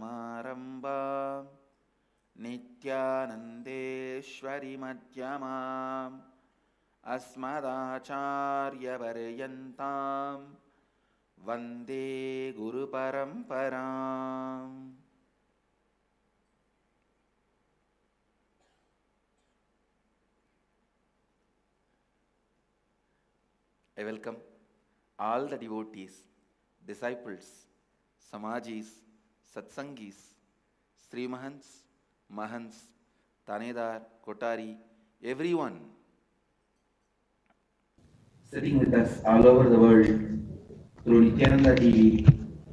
नित्यानन्देश्वरसमारम्भां नित्यानन्देश्वरिमध्यमाम् अस्मदाचार्यपर्यन्तां वन्दे गुरुपरम्पराम्. I welcome all the devotees, disciples, Samajis, Satsangis, Sri Mahants, Mahants, Tanedar, Kotari, everyone sitting with us all over the world through Nityananda TV,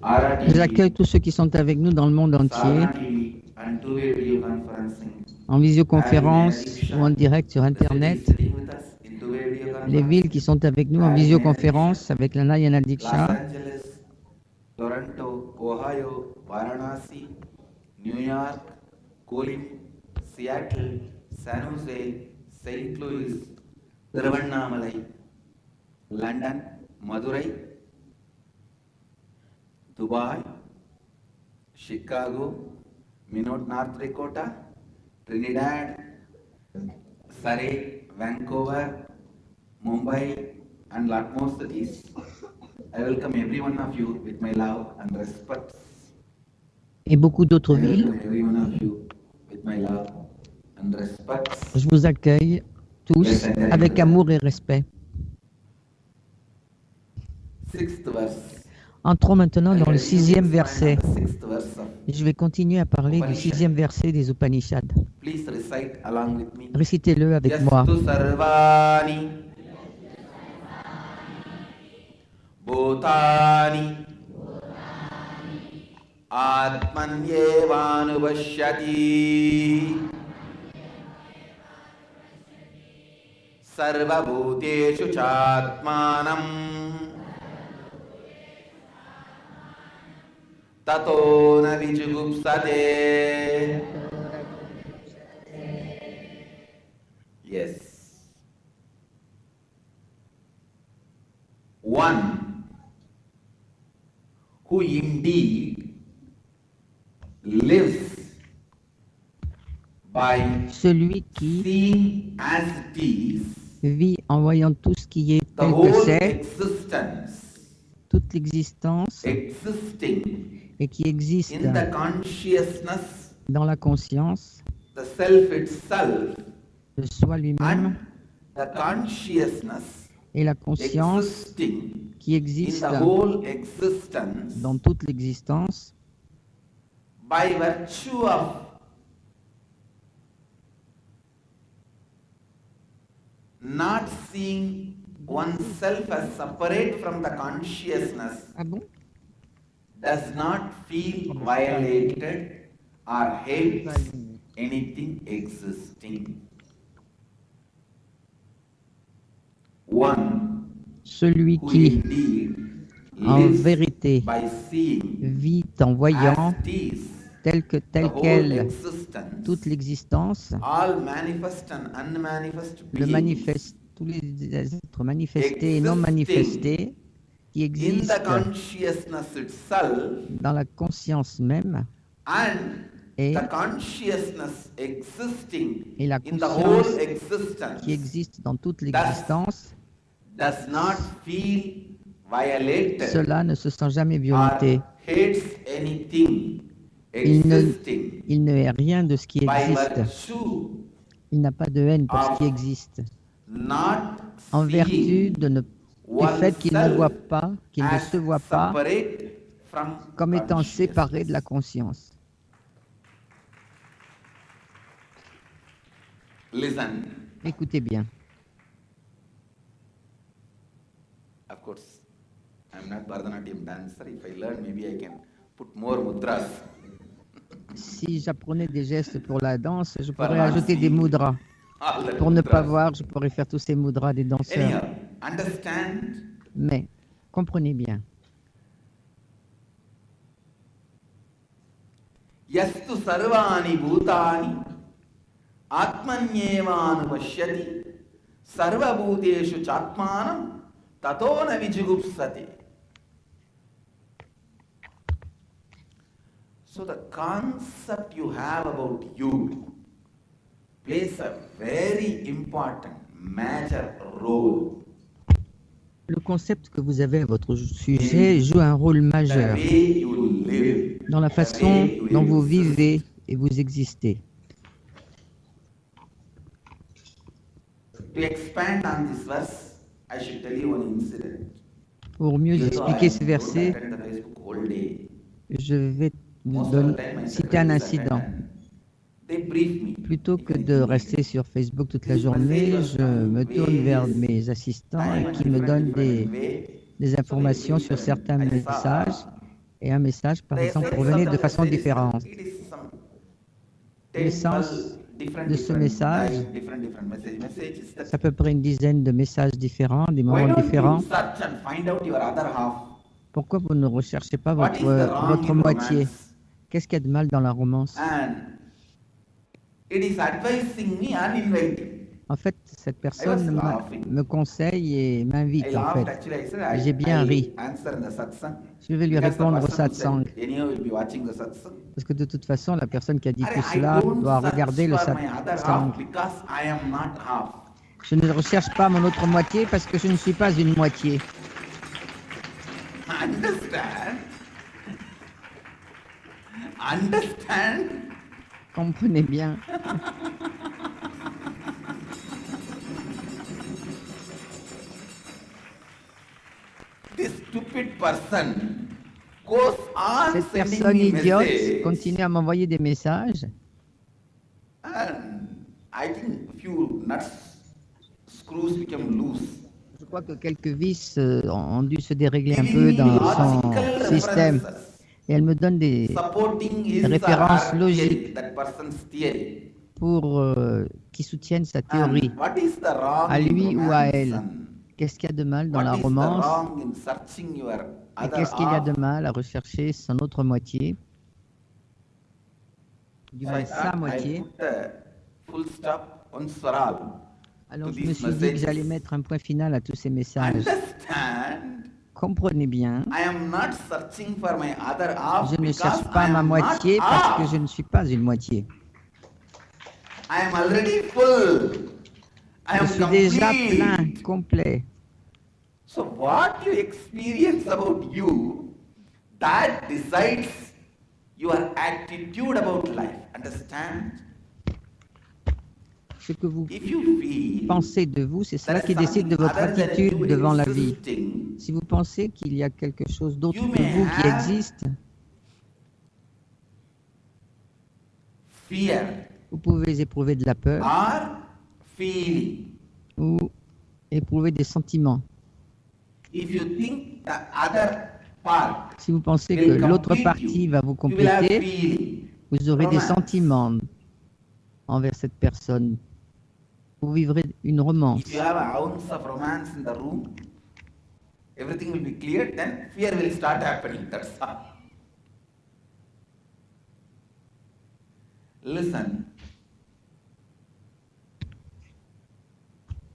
Ara TV, J'accueille tous ceux qui sont avec nous dans le monde entier, Sadhana TV, and two-way video conferencing. en visioconférence ou en direct sur Internet. Sitting with us in two-way video Les conferencing. villes qui sont avec nous en visioconférence avec la Nayana Los Diksha, Angeles, Toronto, Ohio, Varanasi, New York, Cooling, Seattle, San Jose, St. Louis, Tiruvannamalai, London, Madurai, Dubai, Chicago, Minot, North Dakota, Trinidad, Surrey, Vancouver, Mumbai, and lot more cities. I welcome every one of you with my love and respect. et beaucoup d'autres I villes. welcome every one of you with my love and respect. Je vous accueille tous avec amour et respect. Sixth verse. Entrons maintenant dans le 6e verset. Sixth verse of Je vais continuer à parler du 6e verset des Upanishads. please recite along with me. Récitez-le avec moi. Yastu sarvani bhutani atmanyevanubashyati sarvabhuteshu chatmanam tato na vijugupsate. Yes. One who indeed lives by Celui qui seeing as it is vit en voyant tout ce qui est the tel que whole c'est, existence toute l'existence, existing et qui existe in the consciousness, dans la conscience, the self itself, le soi lui-même, and the consciousness et la conscience existing qui in existe the whole existence dans toute l'existence by virtue of not seeing oneself as separate from the consciousness Ah bon? does not feel violated or hates anything existing. One Celui who qui, indeed en lives vérité, by seeing vit en voyant as it is tel que the tel whole quel existence, toute l'existence, all manifest and unmanifest le beings manifeste, tous les êtres manifestés et non manifestés qui in existent the consciousness itself dans la conscience même and et, the consciousness existing et la in the whole conscience existence qui existe dans toute l'existence, does not feel violated cela ne se sent jamais or violenté. hates anything Il existing ne hait rien de ce qui by existe. virtue Il n'a pas de haine pour ce qui existe. not En vertu seeing du fait qu'il ne voit pas, qu'il ne as se voit pas separate from comme étant séparé de la consciousness. conscience. Listen. Écoutez bien. Of course, I'm not Bharatanatyam dancer. If I learn, maybe I can put more mudras. Si j'apprenais des gestes pour la danse, je pourrais Voilà, ajouter si. des mudras. All the Pour ne pas mudras. voir, je pourrais faire tous ces mudras des danseurs. Anyhow, understand Mais, comprenez bien, yastu sarvani bhutani atmanyevanupashyati sarvabhuteshu chatmanam tato na vijugupsate. So the concept you have about you plays a very important, major role. Le concept que vous avez à votre sujet joue un rôle The majeur way you live, dans la the façon way you dont vous exist. vivez et vous existez. To expand on this verse, I should tell you one incident. Pour mieux You know, expliquer I ce don't verset, attend the Facebook all day. je vais vous Most of the time, my citer un secretaries incident. attend. They brief me. Plutôt que If de anything rester needed. sur Facebook toute la This journée, message was je me from tourne vers various mes assistants time et and qui me different donnent way. des So informations they sur different. certains I saw messages. Et un message, par the exemple, essence provenait of de the façon message is différente. it is some Le 10, sens 12 different, de ce different message, type, different message. Message is that c'est à peu près une dizaine de messages différents, des why moments don't différents. you search and find out your other half? Pourquoi vous ne recherchez pas What is the wrong votre in moitié? romance? Qu'est-ce qu'il y a de mal dans la romance? And it is advising me and inviting. En fait, cette personne me conseille et m'invite, I en laughed fait. actually. I said J'ai bien ri. answer in the satsang. Je vais lui Because the répondre au person who satsang. said, anyhow will be watching the satsang. Parce que de toute façon, la personne qui a dit I tout cela don't doit search regarder le for my other satsang. half because I am not half. Je ne recherche pas mon autre moitié parce que je ne suis pas une moitié. Understand? Understand? Comprenez bien. This stupid person goes on Cette sending personne me idiote message. continue à m'envoyer des messages. And I think a few nuts, screws became loose. Je crois que quelques vis ont dû se dérégler un peu dans son système. Et elle me donne des Supporting his références or her logiques theory, that person's theory. pour qui soutiennent sa théorie. And what is the wrong À in lui ou à romance, elle. son? Qu'est-ce qu'il y a de mal dans What la is the romance? wrong in searching your Et other qu'est-ce qu'il y a half? de mal à rechercher son autre moitié? Du So I moins thought sa I'll moitié. put a full stop once for all. Alors to je me these suis dit que messages. j'allais mettre un point final à tous ces messages. Understand? Comprenez bien, I am not searching for my other half je ne because cherche pas I ma am moitié not parce que half. je ne suis pas une moitié. I am already full. I Je am suis déjà complete. plein, complet. So what you experience about you, that decides your attitude about life. Understand? Ce que vous If you feel pensez de vous, c'est cela there qui is décide de something votre other than attitude you devant la vie. existing, Si vous pensez qu'il y a quelque chose d'autre You que may vous qui have existe, fear vous pouvez éprouver de la peur or feeling. ou éprouver des sentiments. If you think the other part Si vous pensez que will l'autre complete partie you, va vous you will have compléter, feeling. vous aurez des romance. sentiments envers cette personne. Vous vivrez une romance. If you have an ounce of romance in the room, everything will be clear, then fear will start happening. That's all. Listen,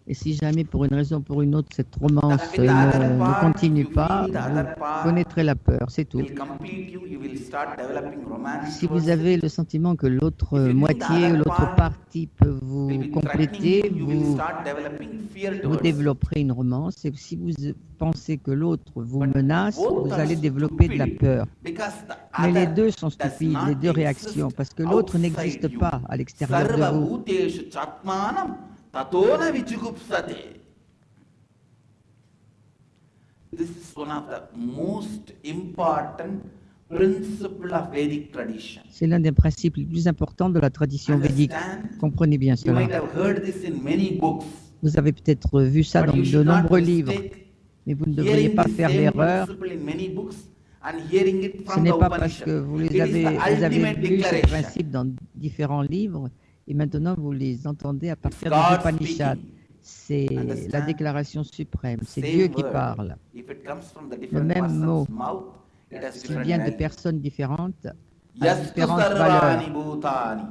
Et si jamais, pour une raison ou pour une autre, cette romance ne continue pas, vous connaîtrez la peur, c'est tout. will complete you, you will start developing romance. Si towards vous avez le sentiment que l'autre moitié ou l'autre partie peut vous will be compléter, threatening you, you will vous start developing fear vous towards. développerez une romance. Et si vous pensez que l'autre vous But menace, both vous are allez développer de la stupid, peur. because the Mais les other deux sont does stupides, not les deux exist réactions, parce que l'autre outside n'existe you. pas à l'extérieur de Sarva vous. bhuteshu chatmanam tatona vichugupsate. This is one of the most important principle of Vedic tradition. C'est l'un des principes les plus importants de la tradition védique. Understand? Comprenez bien You might cela. have heard this in many books. Vous avez peut-être vu ça But dans you de should not nombreux livres, mistake mais vous ne devriez hearing pas the faire same l'erreur. principle in many books and hearing it Ce from n'est the pas parce Upanishad. que vous It is avez the ultimate lu ces declaration. principes dans différents livres et maintenant vous les entendez à partir God des Upanishads. speaking. C'est la Understand? déclaration suprême, c'est Same Dieu qui word. parle. If it comes from the different même person's mot, mouth, it has S'il different vient de value. personnes différentes, a Yastu différentes sarvani valeurs. bhutani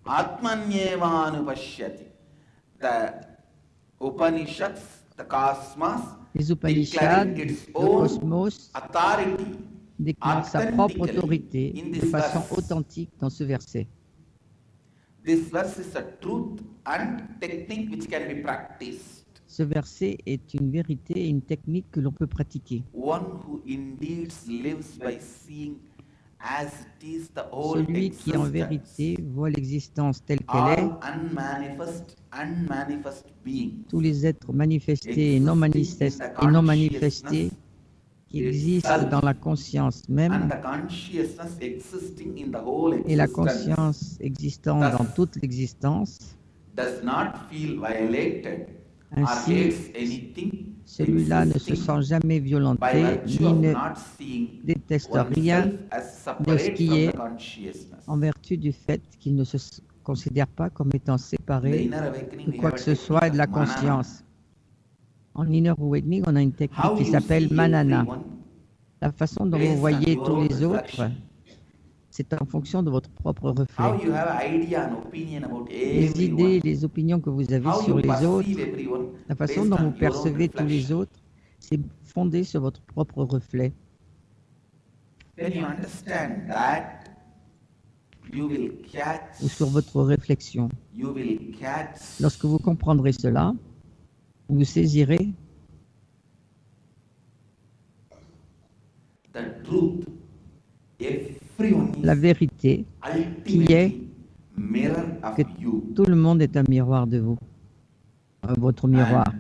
atmanyevanu pashyati. The Upanishads, the cosmos, Les Upanishads, declaring le its own cosmos, authority décline sa propre autorité in de this façon verse. authentique dans ce verset. This verse is a truth and technique which can be practiced. Ce verset est une vérité et une technique que l'on peut pratiquer. One who indeed lives by seeing as it is the whole Celui qui en existence, vérité voit l'existence telle qu'elle est, all unmanifest being, tous les êtres manifestés et non manifestés qui existent dans la conscience and même the consciousness existing in the whole et la existence conscience existant dans toute l'existence. does not feel violated or Ainsi, hates anything celui-là ne se existing sent jamais by violenté virtue ni of ne not seeing déteste oneself rien as de ce separate qui from est the consciousness. en vertu du fait qu'il ne se considère pas comme étant In the séparé inner awakening, de we quoi have que a ce soit et de la technique of manana. conscience. En Inner Awakening, on a une technique How qui you s'appelle see Manana. everyone La façon dont based vous on voyez your tous own les autres, reflection. c'est en fonction de votre propre reflet. How you have an idea and opinion about Les idées everyone. et les opinions que vous avez How sur you les autres, perceive everyone la façon based dont on vous your own percevez tous les reflection. autres, c'est fondé sur votre propre reflet. When you understand that, you will catch, Ou sur votre réflexion. you will catch Lorsque vous comprendrez cela, vous saisirez the truth. Everyone la is vérité qui est ultimately mirror of que you. tout le monde est un miroir de vous, votre miroir. And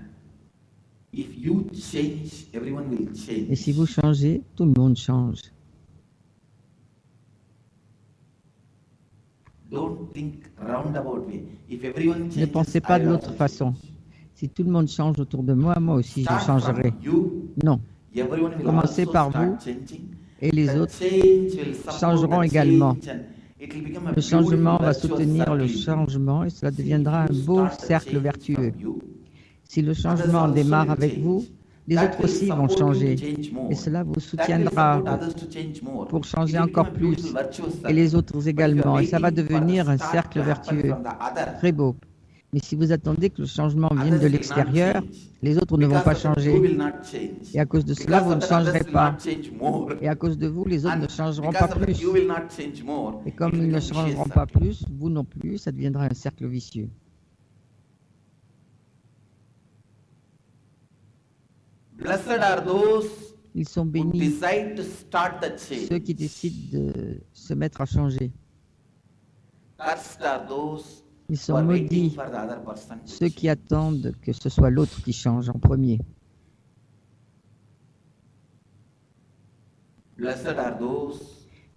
if you change, everyone will change. Et si vous changez, tout le monde change. Don't think roundabout way. If everyone Ne changes, pensez pas I de will l'autre also façon. change. Si tout le monde change autour de moi, moi aussi je Start from changerai. you. Non. Everyone will Commencez also par start vous changing. et les The autres change will support changeront the également. change and it will become a Le changement beautiful va virtuous soutenir le circle. changement et cela See, deviendra if un you beau start the cercle change vertueux. from you, Si le changement also démarre will avec change. vous, les that autres will aussi vont support you changer to change more. et cela vous That will soutiendra support others to change more. pour It changer will encore become a plus beautiful virtuous et les circle. autres But if you également are et ça va waiting for the devenir un start cercle to happen vertueux from the other, très beau. Mais si vous attendez que le changement vienne others de will not l'extérieur, change. les autres ne vont Because pas of that, you changer will not change. et à cause de cela, Because vous of ne that, changerez others will pas not change more. et à cause de vous, les autres And ne changeront because pas of that, plus. you will not change more. Et It comme will ils ne become a vicious changeront pas circle. plus, vous non plus, ça deviendra un cercle vicieux. Blessed are those Ils sont who bénis, decide to start the ceux change. qui décident de se mettre à changer. Cursed are those Ils who sont are waiting maudits, for the other person to ceux qui change. attendent que ce soit l'autre qui change en premier. Blessed are those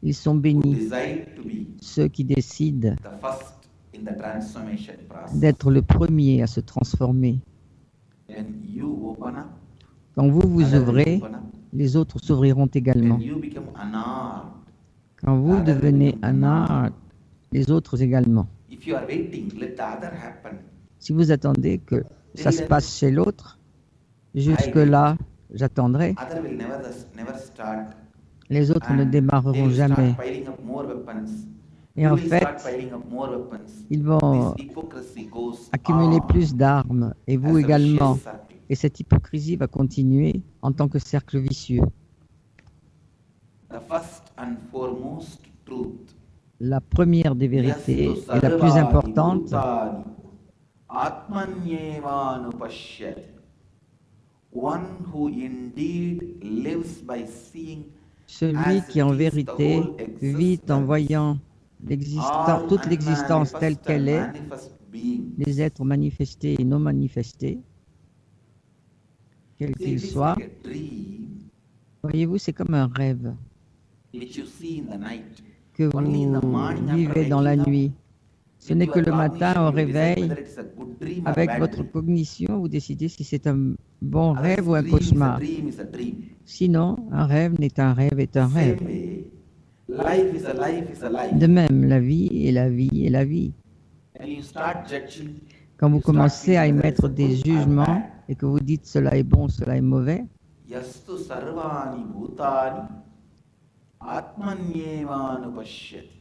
Ils sont who bénis, decide to be ceux qui décident the first in the transformation process. d'être le premier à se transformer. When you open up, Quand vous vous others will ouvrez, open up. les autres s'ouvriront également. When you become unarmed, Quand vous devenez un art, les autres également. if you are waiting, let the other happen. Si vous attendez que ça se passe chez l'autre, jusque-là, j'attendrai. Other will never start. Les autres ne And they démarreront will start jamais. piling up more weapons. Et You en will start fait, piling up more weapons. ils vont This hypocrisy goes accumuler on plus d'armes, et as vous a également. vicious circle. Et cette hypocrisie va continuer en tant que cercle vicieux. The first and foremost truth. La première des vérités et la plus importante, Atmanyevanupashyati. One who indeed lives by seeing celui qui en vérité vit en voyant toute l'existence telle qu'elle est, les êtres manifestés et non manifestés, quels qu'ils soient. Voyez-vous, c'est comme un rêve que vous vivez dans la nuit. Ce n'est que le matin au réveil, avec votre cognition, vous décidez si c'est un bon rêve ou un cauchemar. Sinon, un rêve n'est un rêve est un rêve. De même, la vie est la vie est la vie. Quand vous commencez à émettre des jugements et que vous dites cela est bon, cela est mauvais, yastu sarvani bhutani atmanyevanupashyati.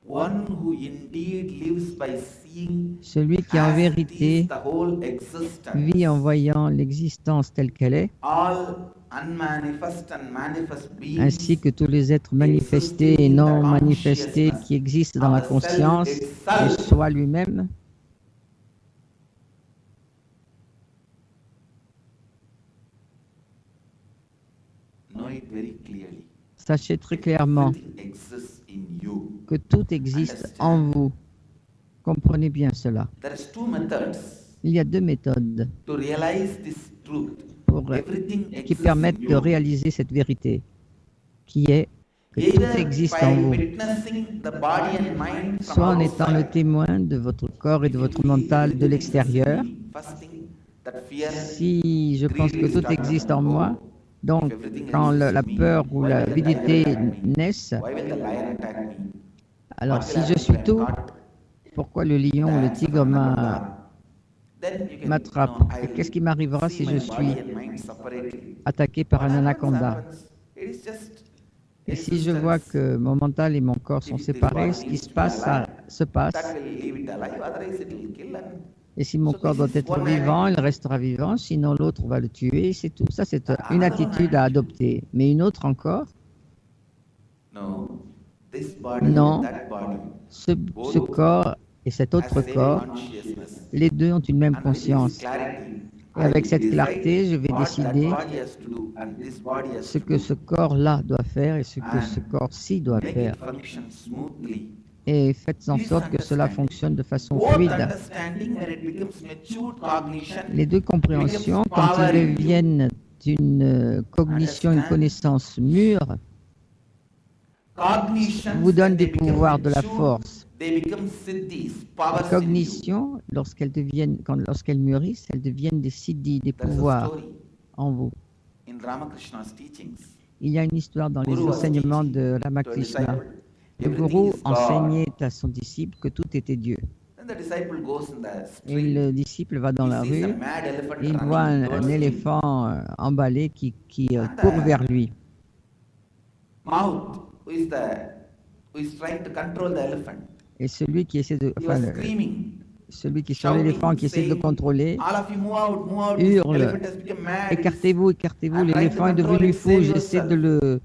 One who indeed lives by seeing celui qui en as it vérité is the whole existence, vit en voyant l'existence telle qu'elle est, all unmanifest and manifest beings, ainsi que tous les êtres manifestés et non manifestés qui existent dans la of the conscience self du itself, soi lui-même, know it very clearly. sachez très clairement Everything exists in you. que tout existe en vous. Comprenez bien cela. There is two methods Il y a deux méthodes to realize this truth. pour, Everything qui exists permettent in de you. réaliser cette vérité, qui est que tout Either existe by en vous, witnessing the body and mind soit from en étant le outside. témoin de votre corps et de votre mental de l'extérieur. First thing, that fear, Si je pense que tout existe en moi, donc quand la peur ou l'avidité naissent, why will the lion attack me? alors What si will je happen suis when tout, caught? pourquoi le lion ou le That's tigre another. Then you can, m'attrape? no, Et I'll qu'est-ce qui m'arrivera see si my je body suis and mind separately. attaqué par What un happens, anaconda? happens. It is just Et si je vois que mon mental et mon corps sont séparés, ce qui se passe, ça se passe. that will leave it alive, otherwise it will kill and Et si mon corps doit être vivant, il restera vivant, sinon l'autre va le tuer, c'est tout. Ça, c'est une attitude à adopter. Mais une autre encore, no, this body Non. and that body ce corps et cet has autre same corps, consciousness. les deux ont une même And with this conscience. clarity, Et avec I cette decide clarté, je vais what that décider body has to do and this body has ce to que do. ce corps-là doit faire et ce que ce corps-ci doit Make it faire. function smoothly. Et faites en sorte que cela fonctionne de façon Both fluide. understanding when it becomes matured cognition, Les deux compréhensions, quand ils deviennent une cognition, une connaissance mûre, cognition vous donnent des pouvoirs de la force. They become siddhis, powers Les in you. cognitions, lorsqu'elles mûrissent, elles deviennent des siddhis, des There is a pouvoirs story en vous. in Ramakrishna's teachings. Il y a une histoire dans les Guru was enseignements teaching de to a Ramakrishna. disciple, Le everything gourou is God. enseignait à son disciple que tout était Dieu. Then the disciple goes in the Et street. le disciple va dans la He sees a rue mad elephant et il running voit un towards him. éléphant emballé qui court vers lui. Mouth, who is trying to control the elephant. Et celui qui essaie de, He enfin, was screaming. celui qui est sur l'éléphant qui essaie de le contrôler, All of you move out, this hurle, elephant has become mad. écartez-vous, écartez-vous, I'm trying to l'éléphant est control devenu it, fou, save j'essaie yourself. de le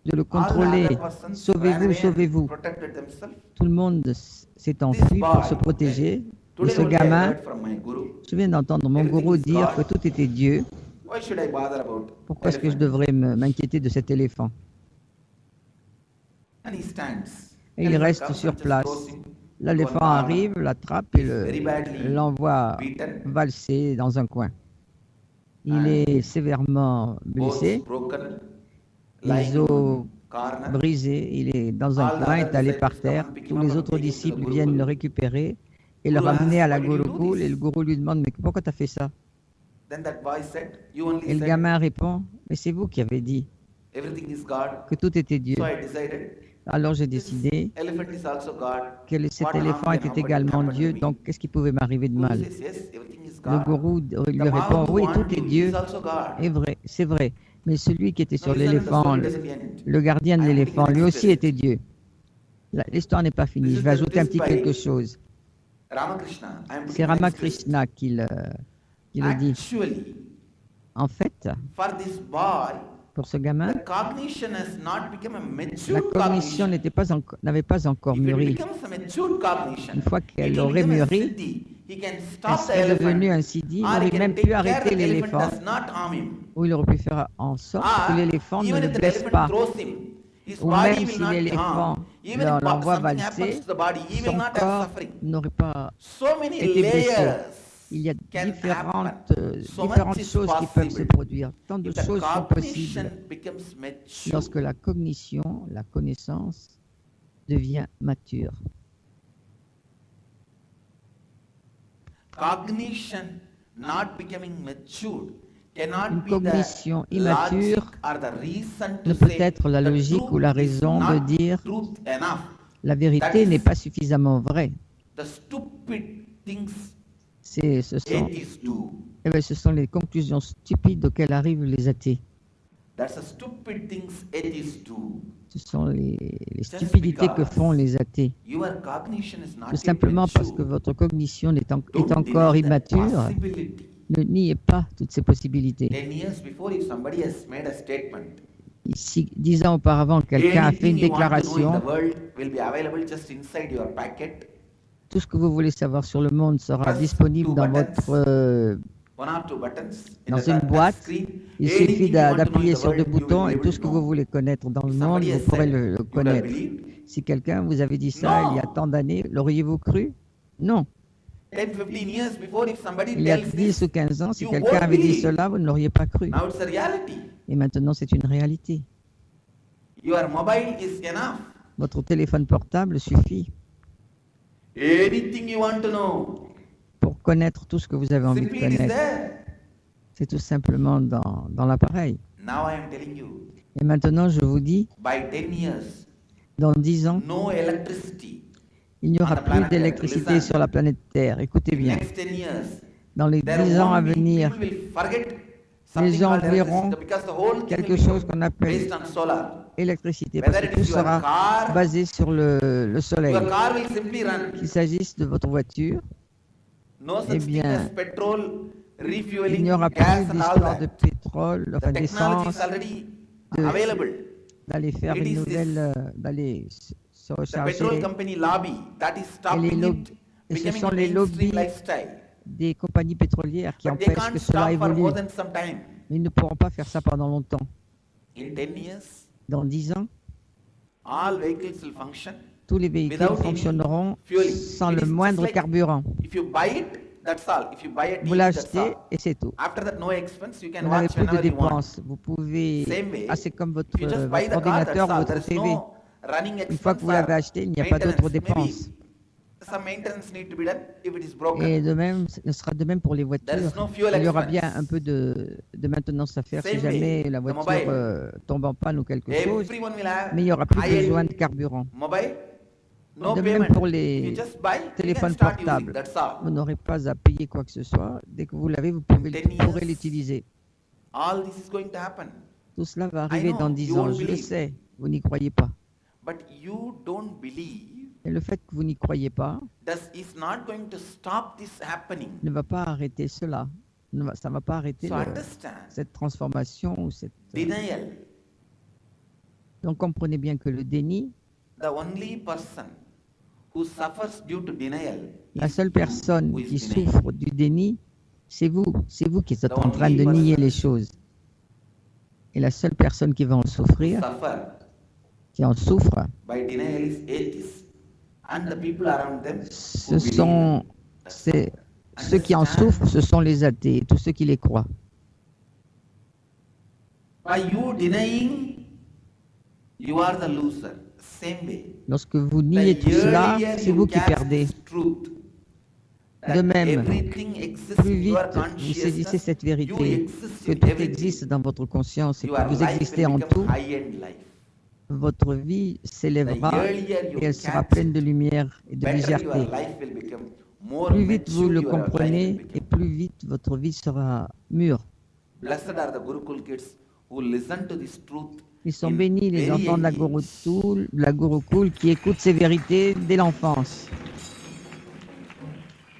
All the contrôler. other persons ran Sauvez-vous, away and sauvez-vous. protected themselves. Tout le monde s'est enfui pour se protéger. Et Today ce only I gamin, heard from my guru. je viens d'entendre mon gourou dire que tout était Dieu. Why should I bother about Pourquoi est-ce que je elephant? devrais m'inquiéter de cet éléphant? And he stands. Et il Elephant reste comes sur and just place. throws him L'éléphant to an arm. arrive, l'attrape et Very badly l'envoie beaten. valser dans un coin. Il And est sévèrement blessé, Bones broken, les lying os in corner. brisé, il est dans un coin, étalé par terre. Tous les autres disciples viennent le récupérer et le ramener à la Gurukul. Et le gourou lui demande, mais pourquoi tu as fait ça? Then that boy said, you only Et le said gamin répond, mais c'est vous qui avez dit everything is God. que tout était Dieu. So I decided Alors j'ai this décidé elephant is also God. que cet What harm éléphant can était également happen to Dieu, me? donc qu'est-ce qui pouvait m'arriver de Guru mal? says, yes, everything is Le God. gourou The lui mouth répond, who oui, warned tout est you Dieu. is also God. est vrai, c'est vrai. Mais celui qui était sur Now listen, the l'éléphant, story doesn't end. le gardien de I am l'éléphant, taking lui an aussi experiment. était Dieu. L'histoire n'est pas finie, This je is vais the- ajouter un this petit by quelque chose. Ramakrishna. I am C'est taking an Ramakrishna qui le dit. Actually, En fait, for this boy, pour ce gamin, the cognition has not become a la mature cognition cognition. n'avait pas encore If it mûri. becomes a mature cognition, Une fois it qu'elle will aurait become a mûri, siddhi. He can elle stop the serait devenue elephant, un siddhi, or il he n'aurait can même take plus care arrêté the elephant l'éléphant, does not harm him. ou il aurait pu faire en sorte que Or, l'éléphant ne even le if the blesse elephant pas. throws him, his Ou body même will si not be l'éléphant harmed. Even if l'envoie something valser, happens to the body, he will son not have corps suffering. n'aurait pas So many été blessé. layers Il y a can différentes, happen. So much différentes is choses qui peuvent se possible. produire. Tant de If the choses sont cognition possibles becomes mature, lorsque la cognition, la connaissance devient mature. cognition not becoming matured cannot Une be cognition the immature logic or the reason to ne peut say être la the logique truth ou la is raison de not dire truth enough. la That vérité is- n'est pas suffisamment vraie. The stupid things Ce sont, atheists do. eh bien, ce sont les conclusions stupides auxquelles arrivent les athées. That's the stupid things atheists do. Ce sont les stupidités que font les athées. Your cognition is not Tout yet simplement parce mature. que votre cognition est Don't encore deny the immature. possibility Ne niez pas toutes ces possibilités. 10 years before, if somebody has made a statement, Ici, 10 ans auparavant, quelqu'un a fait une anything you want to know in déclaration. the world will be available just inside your packet. Tout ce que vous voulez savoir sur le monde sera Press disponible two dans buttons. votre One or two buttons in dans the une touch boîte. screen. Il Anything suffit you want to know in d'appuyer the sur deux world, you will boutons be et able tout to ce que know. vous voulez connaître dans le If monde, somebody vous has pourrez said, le you would have connaître. believed. Si quelqu'un vous avait dit ça Non. il y a tant d'années, l'auriez-vous cru? Non. 10, 15 years before, if somebody Il y a tells 10 this, ou 15 ans, si you quelqu'un won't avait dit believe. cela, vous ne l'auriez pas cru. Now it's a reality. Et maintenant, c'est une réalité. Your mobile is enough. Votre téléphone portable suffit Anything you want to know, pour connaître tout ce que vous avez envie de simply it is connaître. there. C'est tout simplement dans l'appareil. Now I am telling you, Et maintenant, je vous dis, by 10 years, dans 10 ans, no electricity. il n'y aura On the plus planet d'électricité Earth. sur la planète Terre. Écoutez bien, Next 10 years, dans les there 10 ans à won't be, venir, people will forget les something gens called verront electricity because the whole thing quelque will chose become qu'on appelle based on solar. électricité, parce Whether que it tout is your sera car, basé sur le soleil. your car will simply run. Qu'il s'agisse de votre voiture, No Eh such thing bien, as petrol, il refueling, n'y aura gas plus and all d'histoire de that. pétrole, The enfin technology d'essence, is already de- available. d'aller faire It une is nouvelle, this- d'aller se The petrol recharger. company lobby that is Et, stopping lobbies- it et ce becoming sont a les mainstream lobbies lifestyle. des compagnies pétrolières qui But they empêchent can't que cela stop for évolue. more than some time. Mais ils ne pourront pas faire ça pendant longtemps. In 10 years, Dans 10 ans, all vehicles will function. tous les véhicules Without any fonctionneront fueling. sans It le is just moindre like- carburant. If you buy it, that's all. If you buy a Vous TV, that's l'achetez all. et c'est tout. After that, no expense. You can Vous n'avez watch plus de whenever you want. dépenses. Vous pouvez, Same way, c'est comme votre, if you just buy votre the car, that's ordinateur ou all. votre There is TV. no running Une fois que vous expense l'avez or acheté, il n'y a pas d'autres maintenance. Maybe dépenses. some maintenance need to be done if it is broken. Et de même, ce sera de même pour les There is voitures. no fuel Il y aura expense. bien un peu de maintenance à faire si Same jamais way, la the voiture mobile. tombe en panne ou quelque chose. Everyone will have Mais il n'y aura plus high-end besoin de carburant. mobile. No De même payment. pour If les you just buy, you can téléphones start using. portables. That's all. Vous n'aurez pas à payer quoi que ce soit. Dès que vous l'avez, vous In 10 pourrez years, l'utiliser. All this is going to happen. Tout cela va arriver know, dans 10 you ans, won't je le believe. sais. Vous n'y croyez pas. But you don't believe. Et le fait que vous n'y croyez pas Is not going to stop this happening. ne va pas arrêter cela. Ça ne va pas arrêter So understand. cette transformation ou cette... Denial. Donc comprenez bien que le déni, The only person who suffers due to denial la is seule you personne who is qui denying. souffre du déni, c'est vous. C'est vous qui êtes The en train de only nier person les choses. Et la seule personne qui va en souffrir, Suffer qui en souffre, by denial is atheists and the people around them who ce believe. sont ceux qui en souffrent, ce sont les athées, tous ceux qui les croient. By you denying, you are the loser. Same way. Lorsque vous The niez tout cela, earlier c'est you vous qui catch perdez. this truth, De that même, everything exists plus in vite your vous saisissez consciousness, cette you vérité, exist que in tout everything. existe dans votre conscience et Your que vous life existez will en become tout, high-end life. votre vie s'élèvera The earlier you et elle sera catch, pleine de lumière et de better your légèreté. life will become more Plus vite vous mature le your life will comprenez et become. plus vite votre vie sera mûre. Blessed are the Gurukul kids who listen to this truth. Ils sont in bénis les very enfants de young la Gurukul qui écoutent ces vérités dès l'enfance,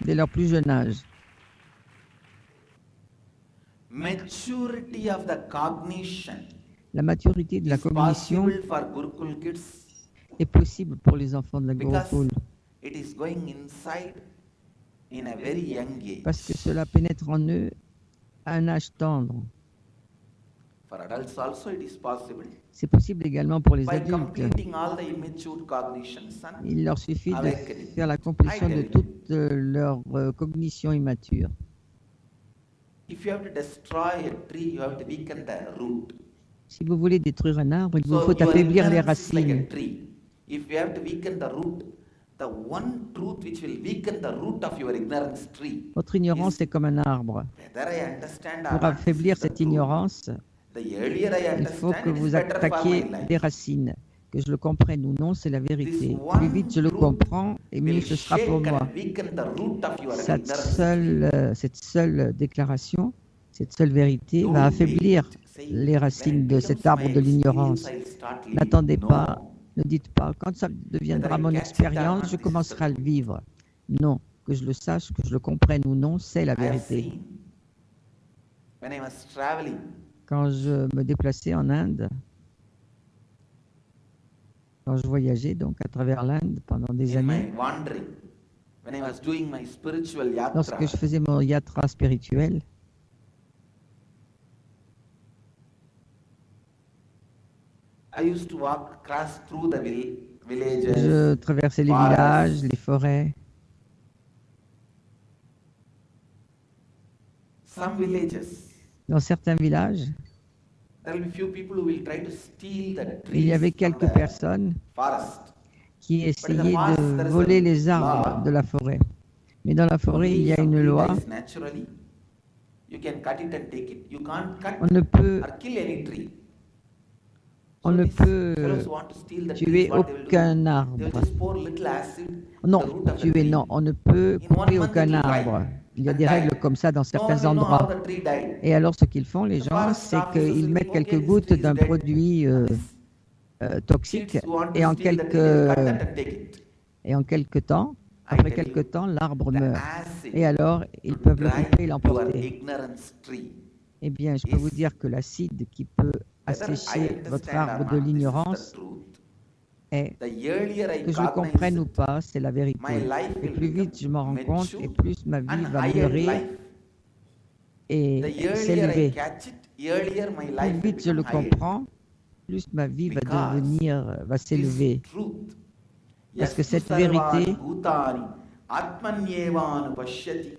dès leur plus jeune âge. Maturity of the cognition La maturité de la is cognition possible for Gurukul kids est possible pour les enfants de la because Gurukul it is going inside in a very young age. parce que cela pénètre en eux à un âge tendre. For adults also it is possible. C'est possible également pour les By adultes. completing all the immature cognitions and Il leur suffit de awakening. faire la complétion I de tell you. toute leur cognition immature. if you have to destroy a tree, you have to weaken the root. Si vous voulez détruire un arbre, il vous So faut your affaiblir les ignorance is like a racines. tree. If you have to weaken the root, the one truth which will weaken the root of your ignorance tree. Votre ignorance est comme un arbre. Whether I understand or Pour not, affaiblir this is the cette truth. ignorance, The earlier I il faut que understand, it is vous better for attaquiez my life. des racines. Que je le comprenne ou non, c'est la vérité. This Plus one vite je le truth comprends, et mieux will ce sera shake pour and moi. weaken the root of your Cette ignorance. cette seule déclaration, cette seule vérité Don't va affaiblir wait. Say, les racines when de it cet becomes arbre my de l'ignorance. experience, I'll start living. N'attendez No. pas, ne dites pas, quand ça deviendra mon expérience, je commencerai à le vivre. Non, que je le sache, que je le comprenne ou non, c'est la I have vérité. seen when I was traveling, quand je me déplaçais en Inde, quand je voyageais donc à travers l'Inde pendant des in années, my wandering, when I was doing my spiritual lorsque yatra, je faisais mon yatra spirituel, I used to walk, cross through the villages, je traversais les forests. villages, les forêts. Some villages, Dans certains villages, there will be few people who will try to steal the il y trees avait from quelques the personnes forest. qui essayaient forest, there de is voler a les arbres law. de la forêt. Mais dans la forêt, il Only y a some une tree loi. dies naturally. You can cut it and take it. You can't cut On ne peut, or kill any tree. on So ne these peut fellows who want to steal the tuer trees, what they will do? aucun They will arbre. just pour little acid Non, in the root of the tuer, tree. non, on ne peut In 1 couper month aucun it will dry arbre. Il y a and des die. règles comme ça dans No one certains will know how endroits. the tree died. Et alors, ce qu'ils font, les The gens, forest c'est officers qu'ils will mettent think, okay, quelques this gouttes tree is d'un dead. produit And these toxique kids who want to et en steal the tree, they will cut quelques, that and take it. et en quelque temps, I après tell quelque you, temps, l'arbre the meurt. acid Et alors, ils to peuvent le dry couper et your l'emporter. ignorance tree. Eh bien, je peux vous is- dire que l'acide qui peut Whether I assécher votre understand or arbre de not, this is the l'ignorance truth. est, The earlier I que je le comprenne ou cognize it, pas, c'est la my vérité. life Et will plus become vite je m'en rends compte, mature et plus ma vie and va higher mûrir life. The et earlier I s'élever. catch it, earlier my Plus life will vite je le become higher. comprends, plus ma vie va Because devenir, va This s'élever. truth. Parce que Yastu cette vérité sarvani bhutani atmanyevanu pashyati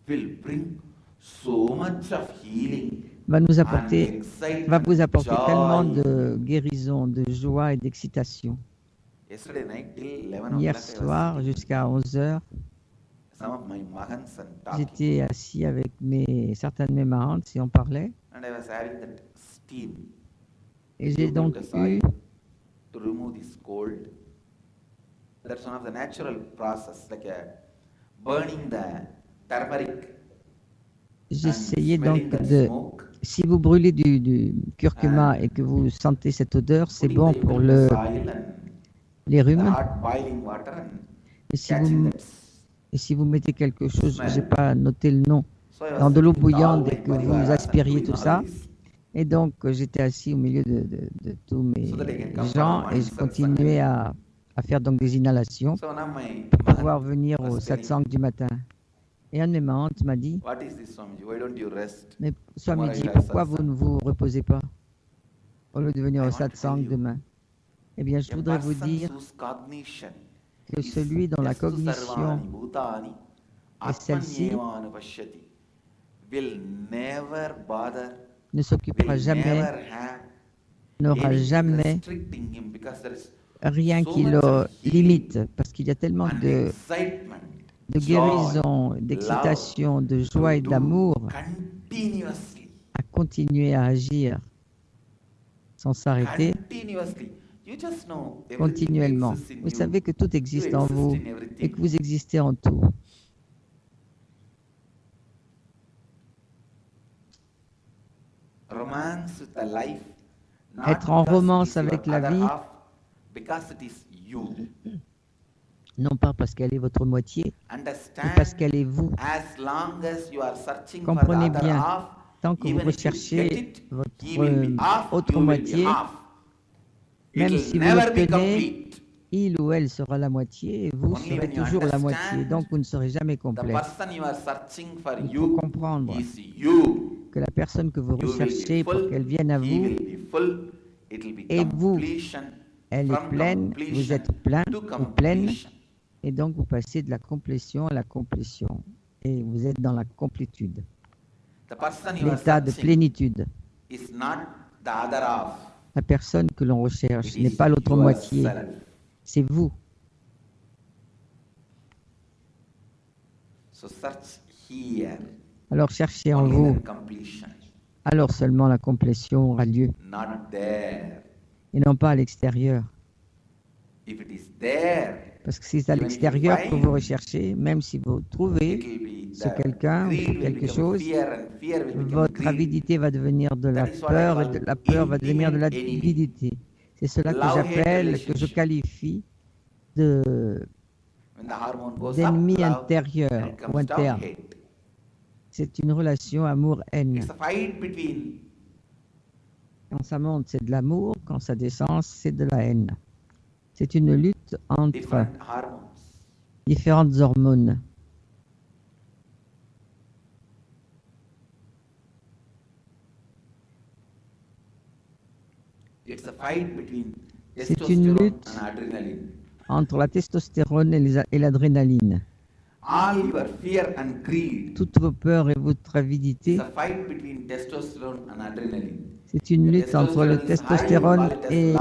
will bring so much of healing va nous and apporter, excitement, va vous apporter joy. tellement de guérison, de joie et d'excitation. Yesterday night till 11 Hier o'clock, I was soir, sitting jusqu'à 11 heures, with some of my mahants and talking, j'étais assis avec certains de mes mahants et on parlait. and I was having that steam Et j'ai donc the eu, soil to remove this cold. That's one of the natural process, like burning the turmeric j'essayais and donc smelling the de, smoke, si vous brûlez du curcuma et que vous sentez cette odeur, c'est putting bon the pour in the soil and les the rhumes. hot boiling water and Et si catching vous, that. et si vous mettez quelque chose, smell. j'ai pas noté le nom, So I was dans de l'eau sitting with all bouillante my et que parivaras vous and aspiriez doing tout all ça. this. Et donc, j'étais assis au milieu de tous mes So that I can come for gens a et morning je continuais satsang. à faire donc des inhalations So now my pour mahant pouvoir venir au was telling satsang du matin. Et un de mes mahantes m'a dit, what is this, Swamiji? Why don't you rest? mais Tomorrow Swamiji, you'll have pourquoi vous satsang. ne vous reposez pas au lieu de venir I au want to tell satsang you, demain? Eh bien, je A voudrais vous person dire whose cognition que is celui dont la yastu cognition sarvani bhutani est celle-ci atmanyevanu pashyati will never bother, ne s'occupera will jamais, never have n'aura anything jamais restricting him because there is rien so qui much le of healing limite, parce qu'il y a tellement and de excitement, joy, guérison, d'excitation, de joie et to do d'amour continuously. à continuer à agir sans s'arrêter Continuously. You just know everything continuellement. exists in Vous you. savez que tout You existe en exist vous in et everything. que vous existez en tout. Romance with the life, not Être en because it romance is your avec la other vie, half, because it is you. non pas parce qu'elle est votre moitié, mais Understand? parce qu'elle est vous. As long as you are searching Comprenez for the other bien, half, tant que vous even if you get recherchez it, votre he will be half, autre you will be moitié, half. It même will si vous never be l'obtenez, complete. il ou elle sera la moitié et vous Only serez when you toujours la understand moitié. Donc vous ne serez jamais The complet. person you are searching for Il faut you comprendre is you. que la personne que vous You will be recherchez pour full, qu'elle vienne à he vous, will be full, it will be et vous, completion, elle est from pleine, vous completion êtes plein to ou pleine, completion. et donc vous passez de la complétion à la complétion. Et vous êtes dans la complétude, The person you are l'état de searching plénitude. is not the other half. La personne que l'on recherche It n'est is pas l'autre moitié, yourself. c'est vous. So search here, Alors cherchez en only vous, then completion, alors seulement la complétion aura lieu, not there. et non pas à l'extérieur. If it is there, Parce que c'est à Even if you l'extérieur que find, vous recherchez, même si vous it trouvez will be ce the quelqu'un ou greed ce will quelque become chose, fear and fear will become votre greed. avidité va devenir de la That is what I peur et call de la peur va devenir de intimate enemy. l'avidité. C'est cela que Love-hate j'appelle, que je relationship. qualifie de When the hormone goes up, d'ennemi love, intérieur and it ou comes down, interne. hate. c'est une relation amour-haine. It's a fight between Quand ça monte, c'est de l'amour. Quand ça descend, c'est de la haine. C'est une lutte entre different hormones. différentes hormones. It's a fight between C'est une testosterone lutte and adrenaline. entre la testostérone et l'adrénaline. All your fear and greed Toutes vos peurs et votre avidité, is a fight between testosterone and adrenaline. c'est une lutte entre le testostérone et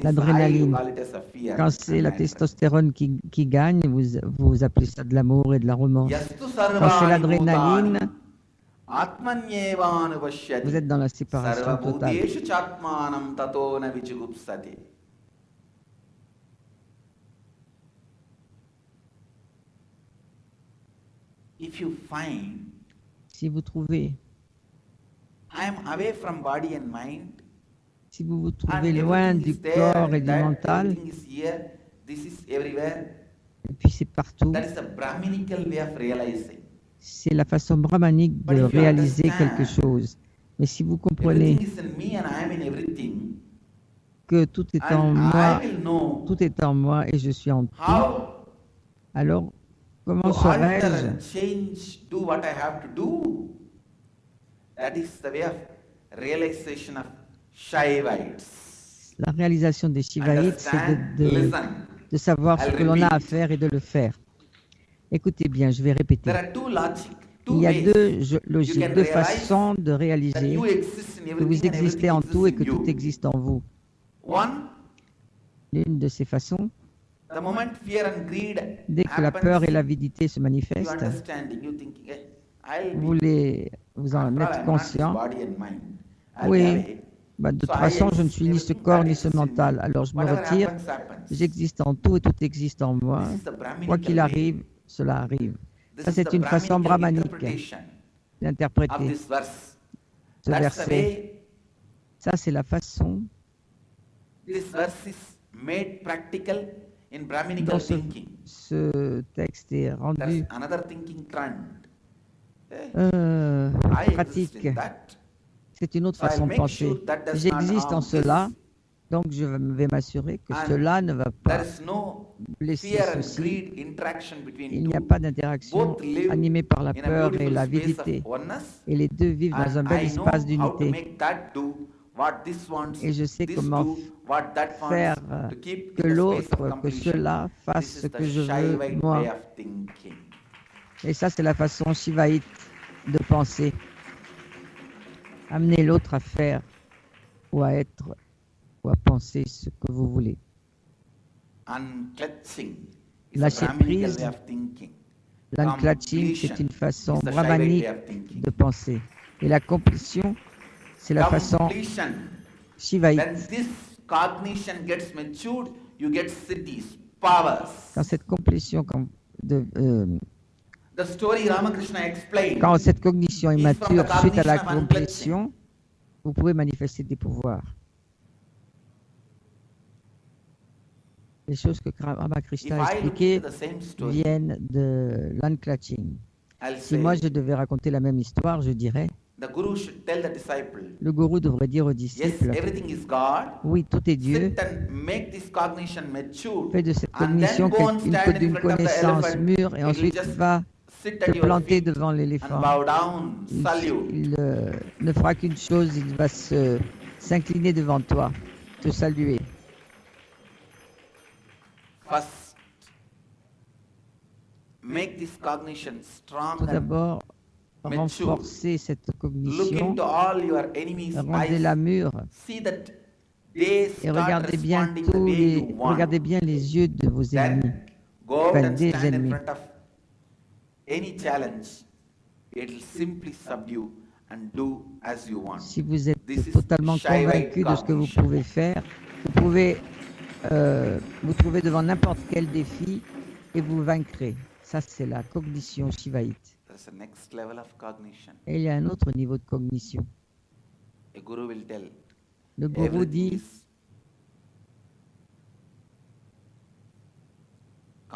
l'adrénaline. Quand c'est la testostérone qui gagne, vous appelez ça de l'amour et de la romance. Quand c'est l'adrénaline, vous êtes dans la séparation totale. If you find Si vous trouvez, I am away from body and mind, si vous vous and trouvez loin everything du is there, corps et du that mental, everything is here, this is everywhere, et puis c'est partout, that is the Brahminical way of realizing. c'est la façon brahmanique de But if you réaliser understand, quelque chose. Mais si vous comprenez Everything is in me and I am in everything, que tout est en and moi, I will know tout est en moi et je suis en tout, how alors to comment alter saurais-je and change, do what I have to do. That is the way of realization of Shaivites. La réalisation des Shivaïtes, c'est Understand, de listen. savoir ce I'll que l'on a à repeat. faire et de le faire. Écoutez bien, je vais répéter. There are two logic, two Il y a ways deux you logiques, can deux realize façons de that réaliser you exist in que vous everything and existez en everything tout et exists que in tout you. existe en vous. One, L'une de ces façons, the moment fear and greed dès que la peur et happens, l'avidité se you manifestent, understanding, you thinking, I'll vous, be, vous en after all, êtes I'm not this conscient. body and mind. I'll be Oui, away. bah, de So toute I façon, je ne exist suis in ni ce everything corps that ni ce exists in me. mental. Alors je me Whatever retire, happens, happens. j'existe en tout et tout existe en moi. This is the Quoi Brahminical qu'il way. arrive, cela arrive. This Ça, is c'est the une façon Brahminical brahmanique interpretation of d'interpréter this verse. ce That's the verset. way Ça, c'est la façon this verse is made practical in dont Brahminical thinking. ce texte est There's rendu another thinking trend. I exist pratique. in that. C'est une autre So I'll façon de make penser. sure that does not J'existe en harm cela, this. donc je vais m'assurer que And cela ne va There pas is no blesser fear and ceci. greed interaction between Il n'y a two. pas d'interaction Both live animée par la in a peur et beautiful space l'avidité. of oneness. Et les deux vivent dans un And bel I know espace how to d'unité. make that do what this wants, Et je sais this comment do what that faire wants, to keep que in the space l'autre, of que completion. cela fasse This ce is que the je veux, Shaivite moi. way of thinking. Et ça, c'est la façon shivaïte de penser. Amener l'autre à faire ou à être ou à penser ce que vous voulez. Unclutching is a Lâcher Brahminical prise. way of thinking. L'unclutching, c'est une façon is the Shaivite brahmanique way of thinking. de penser. Et la complétion, c'est la façon Completion. shivaïte. When this cognition gets matured, you get siddhis, powers. Quand cette complétion, The story Ramakrishna explained. quand cette cognition est is from the mature suite à la cognition of complétion, vous pouvez manifester des pouvoirs. Les choses que If Ramakrishna a I look expliquées into the same story, viennent de l'unclutching. I'll Si say moi je devais raconter la même histoire, je dirais, the guru should tell the disciple, le gourou devrait dire aux yes, disciples, everything is God. oui, tout est Dieu, Sit and make this cognition mature. fais de cette And then cognition go and stand in d'une front of the connaissance elephant. mûre et It will ensuite just va sit te at your planter feet devant and l'éléphant. bow down, Il, salute. ne fera qu'une chose, il va s'incliner devant toi, te saluer. First, make this cognition strong Tout and d'abord, mature. renforcer cette look cognition, into all your enemies' rendez-la eyes. mûre See that they et start regardez bien responding the way you want. regardez bien les yeux de vos ennemis. Then go out Enfin, and des stand in ennemis. front of any challenge. It will simply subdue and do as you want. Si vous êtes This is totalement Shaivite convaincu de ce que vous cognition. pouvez faire, vous pouvez vous trouver devant n'importe quel défi et vous vaincrez. Ça, c'est la cognition shivaïte. There's a next level of cognition. Et il y a un autre niveau de cognition. A guru will tell. Le gourou Everything dit, is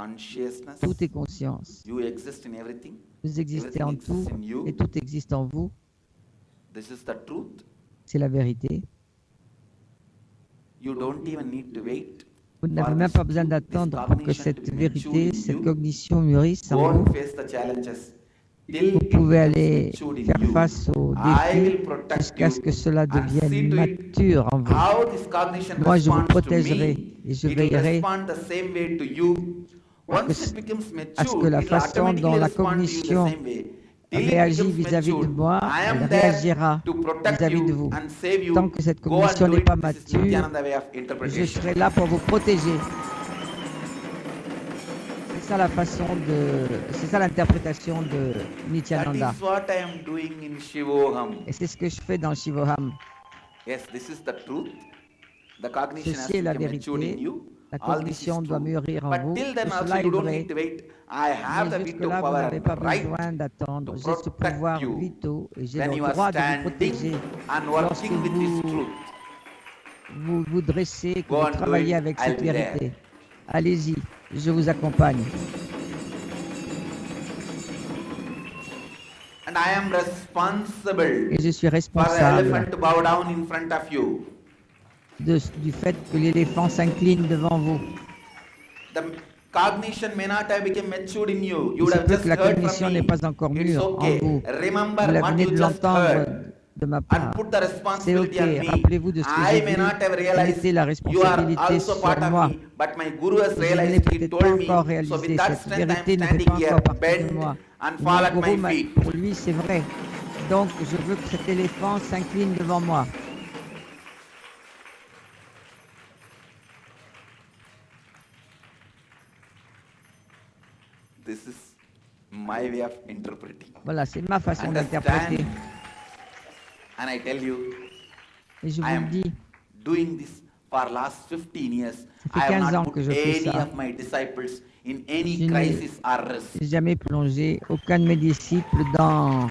consciousness. Tout est conscience. You exist in everything. Vous existez Everything en exists tout in you. et tout existe en vous. This is the truth. C'est la vérité. You don't even need to wait. Vous n'avez même pas besoin d'attendre pour que cette vérité, cette cognition mûrisse en Go vous. and face the challenges. Till Vous it pouvez becomes aller matured in faire you. face aux I will défis protect jusqu'à ce que you cela and see devienne to it mature en vous. how this cognition Moi, je vous responds to protégerai me. et je It will veillerai respond the same way to you. Once it becomes à ce que mature, la it will façon dont automatically la respond to you cognition the same way. Till it réagit becomes vis-à-vis de mature, moi, I am elle there réagira to protect vis-à-vis de you vous. and save you. Tant que cette Go and cognition do n'est it. pas This is mature, Nityananda way of je interpretation. serai là pour vous protéger. C'est ça la façon de... C'est ça l'interprétation de That Nityananda. is what I am doing in Shivoham. Et c'est ce que je fais dans Shivoham. Yes, this is the truth. The cognition has Ceci est la become matured in vérité. you. La All this is cognition doit true. mûrir en vous. But till then Tout also cela you est don't vrai. need to wait. I have the Mais veto jusque-là, vous power n'avez pas right besoin d'attendre. to J'ai ce protect pouvoir you vitaux et j'ai when le you are droit de vous standing protéger. and Lorsque working with this truth. vous vous dressez, que Go vous and do travaillez it, avec I'll cette be there. vérité. Allez-y, je vous accompagne. And I am responsible Et je suis for the responsable elephant to bow down in front of you. du fait que l'éléphant s'incline devant vous. The cognition may not have become matured in you. You Il would se have peut just que la heard cognition from n'est me. pas encore It's mûre en okay. vous. Remember Vous what venez you de just l'entendre heard de ma and part. put the C'est responsibility ok. on me. Rappelez-vous de ce que I j'ai may dit. not have realized Mettez la you are responsabilité also sur part of moi. me, but my guru has Je ne l'ai realized. He peut-être told pas me. encore So réalisé. with that Cette strength, I am vérité ne fait standing pas here, encore partie de bend moi. and Mon fall at gourou, my feet. pour lui, c'est vrai. Donc, je veux que cet éléphant s'incline devant moi. This is my way of interpreting. Voilà, c'est ma façon Understand? d'interpréter. And I tell you, Et je I vous le am dis, doing this for last 15 years. Ça fait I have 15 ans not que put je fais any ça. of my disciples in any Je n'ai- crisis or risk. j'ai jamais plongé aucun de mes disciples dans...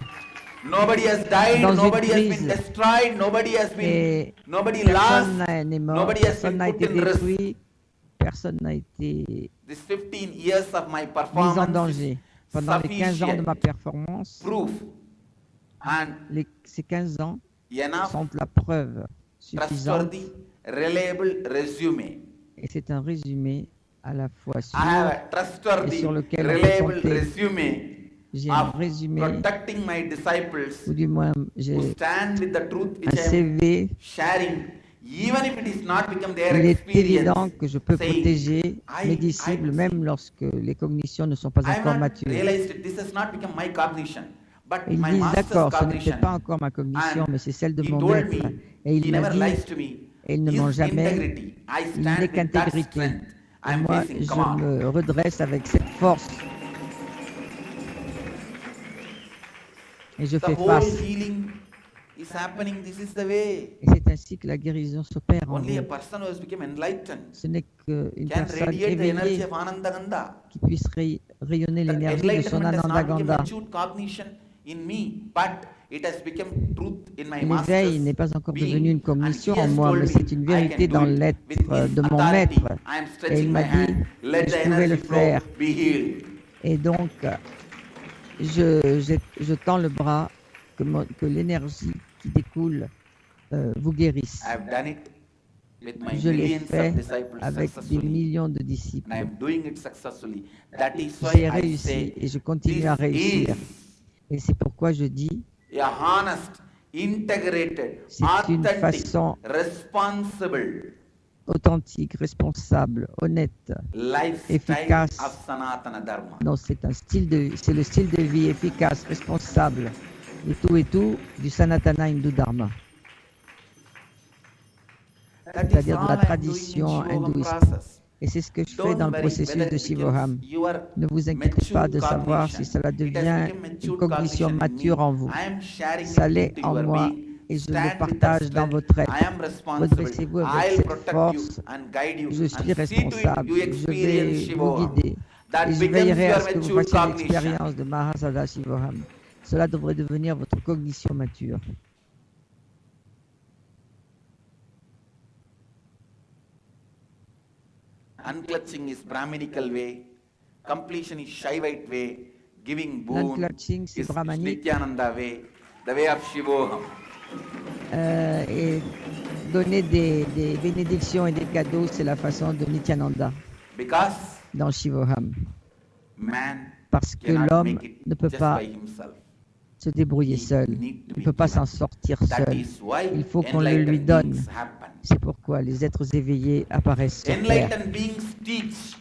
Nobody has died, Dans une nobody has been crise. destroyed, nobody has been, Et nobody personne lost, n'est mort, nobody has personne been n'a put été in risk. détruit, personne n'a été This 15 years of my mis en performance danger. is Pendant les 15 ans de ma sufficient performance, proof and ces 15 ans enough sont la preuve suffisante. trustworthy, reliable resume. Et c'est un résumé à la fois sûr. I have a trustworthy, et sur lequel on peut reliable compter. resume J'ai un of résumé, protecting my disciples ou du moins who j'ai stand with the truth un which I am CV. sharing, even if it is not become their Il est experience. évident que je peux saying, protéger mes disciples même lorsque les cognitions ne sont pas I have encore not matures. realized it. This has not become my cognition, but Et ils my disent master's d'accord, ce cognition. n'était pas encore ma cognition, And mais c'est celle de he mon told maître. me, Et il he m'a never dit, lies to me. et il ne His ment jamais, integrity, I il stand n'est with that qu'intégrité. strength. I Et am moi, facing je command. me redresse avec cette force. Et je The fais whole face. healing is happening. This is the way. Et c'est ainsi que la guérison s'opère en Only a vous. person who has become enlightened Ce n'est qu'une can personne radiate the energy éveillée of Ananda Ganda. qui puisse rayonner That l'énergie de son enlightenment has not become Anandaganda. matured cognition in me, but it has become truth in my L'éveil master's n'est pas encore being. devenu une And cognition he en has moi, told mais me, c'est une I vérité can dans do it. l'être With his de mon authority, maître. I am Et il stretching m'a my dit hand. que Let je the pouvais le energy flow faire. be healed. Et donc, je tends le bras, que l'énergie qui découle vous guérisse. I have done it with my Je l'ai millions fait of disciples avec des successfully. millions de disciples. And I am doing it successfully. That is J'ai why I réussi say et je continue à this réussir. is Et c'est pourquoi je dis, a honest, integrated, C'est une authentic, façon responsible authentique, responsable, honnête. lifestyle Efficace. of Sanatana Dharma. Non, c'est le style de vie efficace, responsable, et tout du Sanatana Hindu Dharma, That is c'est-à-dire de all la I am doing in tradition Shivoham hindouiste. process. Et c'est ce que je fais Don't dans le worry processus whether de it becomes Shivoham. your Ne vous inquiétez pas de savoir si cela devient une cognition mature en vous. Ça l'est en moi et je le partage dans votre être. Redressez-vous avec cette force. Je suis responsable. Je vais vous guider. Et je veillerai à ce que vous fassiez l'expérience de Mahasada Shivoham. Cela devrait devenir votre cognition mature. Unclutching is Brahminical way. Completion is Shaivite way, giving boon Non-clutching, c'est is brahmanique. Nityananda way, the way of Shivoham. Et donner des bénédictions et des cadeaux, c'est la façon de Nityananda Because dans Shivoham. man Parce que cannot l'homme make it ne peut just pas by himself. se débrouiller He seul. need to Il ne be peut pas given. s'en sortir That seul. is why Il faut qu'on le lui enlightened donne. beings happen. C'est pourquoi les êtres éveillés apparaissent sur Terre. Enlightened beings teach,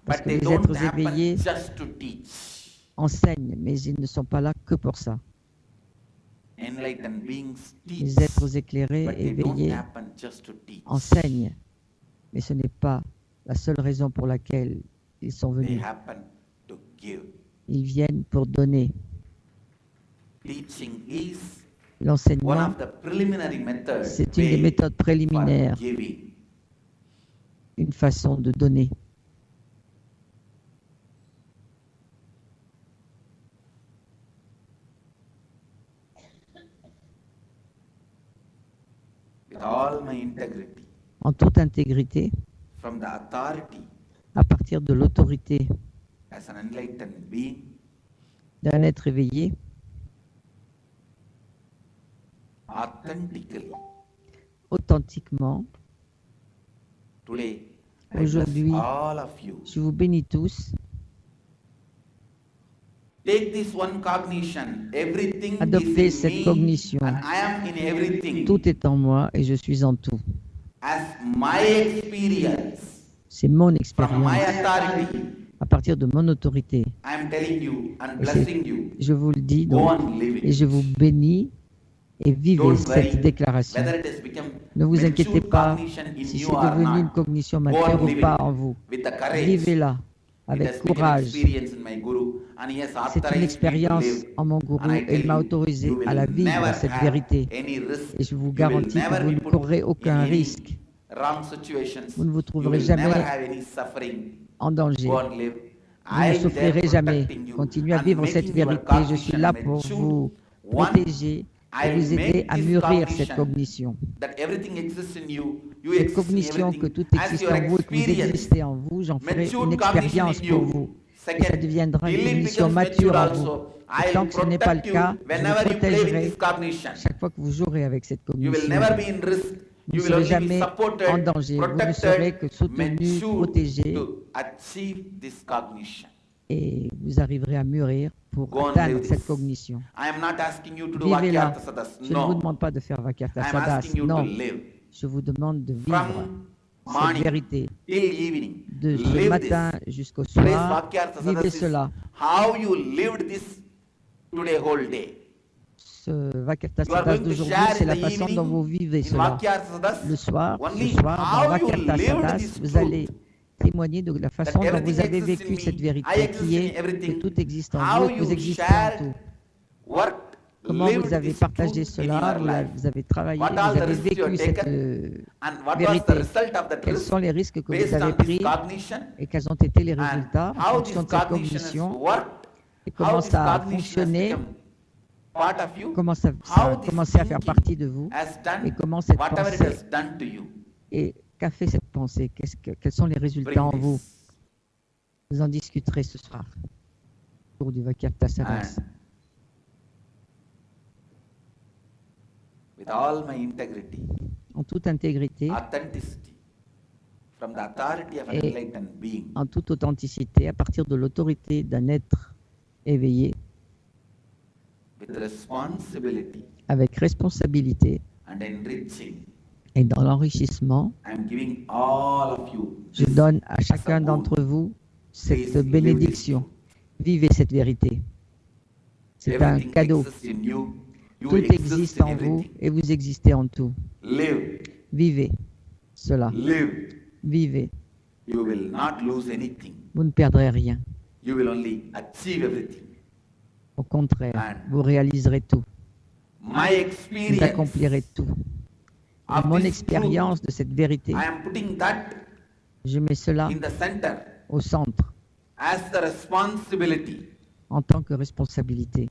Parce but que they les don't êtres happen éveillés just to teach. Enseignent, mais ils ne sont pas là que pour ça. Enlightened beings teach, Les êtres éclairés, but they don't éveillés, happen just to teach. enseignent, mais ce n'est pas la seule raison pour laquelle ils sont They venus. happen to give. Ils viennent pour donner. Teaching is one L'enseignement, of the preliminary methods c'est une des méthodes préliminaires, for giving. une façon de donner. With all my integrity, En toute intégrité, from the authority à partir de l'autorité as an enlightened being, d'un être éveillé, authentically, authentiquement, today, I bless aujourd'hui, all of you. je vous bénis tous. Take this one cognition. Everything Adoptez is in cette me, cognition. and I am in everything. Tout est en moi et je suis en tout. As my experience, C'est mon from my expérience. authority, À partir de mon autorité, I am telling you and Et c'est- blessing you. je vous le dis Go donc, on living. et je vous bénis et vivez Don't cette worry déclaration. whether it has become Ne vous inquiétez mature pas cognition in si you c'est or devenu une not. cognition Go mature on ou living pas en vous. with the courage. Vivez-la It avec has been an courage. experience in my guru, and he has C'est authorized une me to expérience live. en mon gourou And I et tell il m'a you, autorisé you will à la vivre, never cette have vérité. any risk. Et je vous You will garantis que never vous be ne put courrez in aucun any risque, wrong situations. vous ne vous You trouverez will jamais never have any suffering. en danger. Go and live. Vous ne I am there souffrirez jamais. protecting you Continuez à and vivre cette making your vérité. Je suis cognition là pour mature. vous One, protéger I et vous aider make à this mûrir cette cognition cognition. that everything exists in you. You Cette exist in cognition que everything tout as existe your en vous et que vous experience. existez en vous, j'en ferai Mature une cognition expérience in pour you. vous. Et ça Second, deviendra till une it cognition becomes mature mature en vous. also, Et I tant will que ce n'est pas le protect you cas, je whenever vous you play with protégerai this cognition. chaque fois que vous jouerez avec cette You will cognition. never be in risk. Vous You ne will serez only be jamais en supported, danger. Vous ne serez que protected, soutenu, mature protégé, to achieve this cognition. et vous arriverez à mûrir pour Go on, atteindre live cette this. cognition. I am not asking you to do Vivez-la. Vakyartha Sadas. Je ne vous No. demande pas de faire Vakyartha I am Sadas. asking you to Non, live. je vous demande de vivre From cette morning vérité. till evening. De ce Live matin this. jusqu'au Today's soir, Vakyartha vivez Sadas is cela. how you lived this today whole day. Ce Vakyartha You are Sadas going to d'aujourd'hui, share c'est in la the façon dont vous evening vivez in cela. Vakyartha Sadas Le soir, only ce soir, how dans you Vakyartha lived Sadas, this vous truth. allez témoigner de la façon dont everything vous avez exists in vécu me. cette I vérité, exist qui in est que everything. tout existe en How vous et que vous you existez en shared, tout. worked, Comment lived vous avez this partagé truth in cela, your life. vous avez travaillé, What vous all the avez risks you have vécu cette taken, and what was vérité. the result of that Quels risk sont les risques que based vous avez on this pris cognition, et quels ont été les and résultats en how this fonction de cette cognition has cognition worked, et how comment this ça a cognition has fonctionné, become part of you, comment ça how a this commencé à faire thinking partie de vous has done et comment cette whatever it pensée has done to you. et qu'a fait cette pensée, quels sont les résultats en Bring vous. this. Vous en discuterez ce soir au cours du Vakyartha Sadas. And with all my integrity, En toute intégrité, authenticity, from the authority of an Et- enlightened being, en toute authenticité, à partir de l'autorité d'un être éveillé, with responsibility avec responsabilité and enriching, et dans l'enrichissement, I am giving all of you je this donne à as a chacun boon. d'entre vous cette Please live bénédiction. this. Vivez cette vérité. C'est un Everything cadeau. exists in you. You Tout exist existe in en vous everything. et vous existez en tout. Live, Vivez cela. live. Vivez. You will not lose anything. Vous ne perdrez rien. You will only achieve everything. Au contraire, And vous réaliserez tout. My Vous experience accomplirez tout. Et of mon this expérience de cette vérité, truth, I am putting that je mets cela in the center au centre as the responsibility. en tant que responsabilité.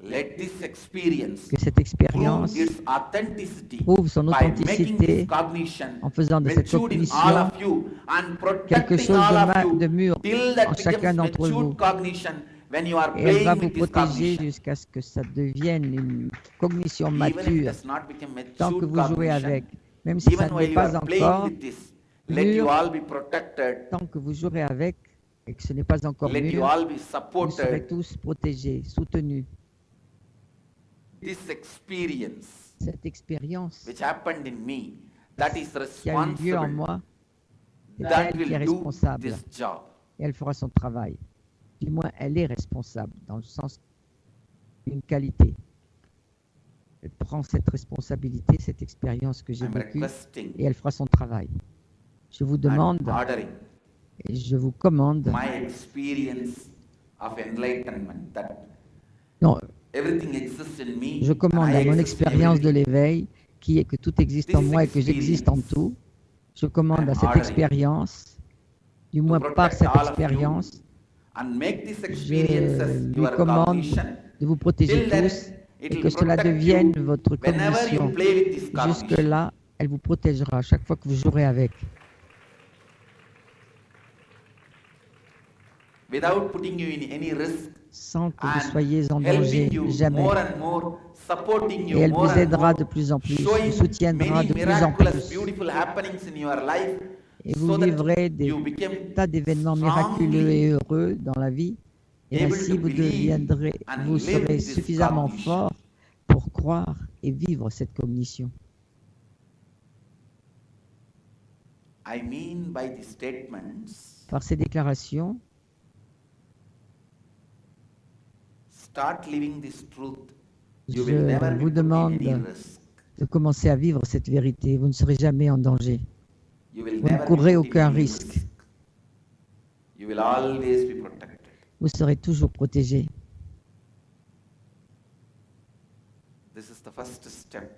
Let this experience Que cette prove expérience its authenticity prouve son by making authenticité this cognition en faisant de cette matured in all cognition of you and quelque protecting chose all of de you mûr till that en chacun becomes d'entre vous. matured cognition when you are Et elle va playing vous with this protéger cognition. jusqu'à ce que ça devienne une cognition Even if it mature, does not become tant que matured vous jouez cognition, avec. Même si ça even ne while l'est you pas are playing encore with this, let you mûr, all be protected, tant que vous jouerez avec et que ce n'est pas encore let you mûr, all be vous serez supported. tous protégés, soutenus. This experience Cette expérience which happened in me, that is qui a eu lieu en responsible, moi, c'est that elle qui est will do responsable this job. et elle fera son travail. Du moins, elle est responsable dans le sens d'une qualité. Elle prend cette responsabilité, cette expérience que j'ai I'm vécue requesting et elle fera son travail. Je vous demande and ordering et je vous commande, my experience of enlightenment, that non, everything exists in me je and commande I à mon exist in expérience de everything. l'éveil, qui est que tout existe en This moi et que j'existe en experience, tout. Je commande I'm à cette ordering expérience, du to moins par protect cette all of you expérience, and make these je experiences lui your commande cognition de vous protéger till then tous it et will que cela protect devienne you votre whenever you cognition. play with this cognition Jusque-là, elle vous protégera chaque fois que vous jouerez avec, without putting you in any risk sans que vous and soyez en helping danger, you jamais. more and more, supporting Et you elle more vous and aidera more, de plus en plus, vous showing soutiendra many de plus en miraculous, plus. beautiful happenings in your life, Et vous so that vivrez des you become tas d'événements miraculeux et heureux dans la vie. Et able ainsi, to vous believe and vous live serez this suffisamment cognition. fort pour croire et vivre cette cognition. I mean by these statements, Par ces déclarations, start living this truth. You will never je be vous put in demande any risk. de commencer à vivre cette vérité. Vous ne serez jamais en danger. You will Vous ne never be courrez put in aucun any risque. risk. You will always be protected. Vous serez toujours protégé. This is the first step.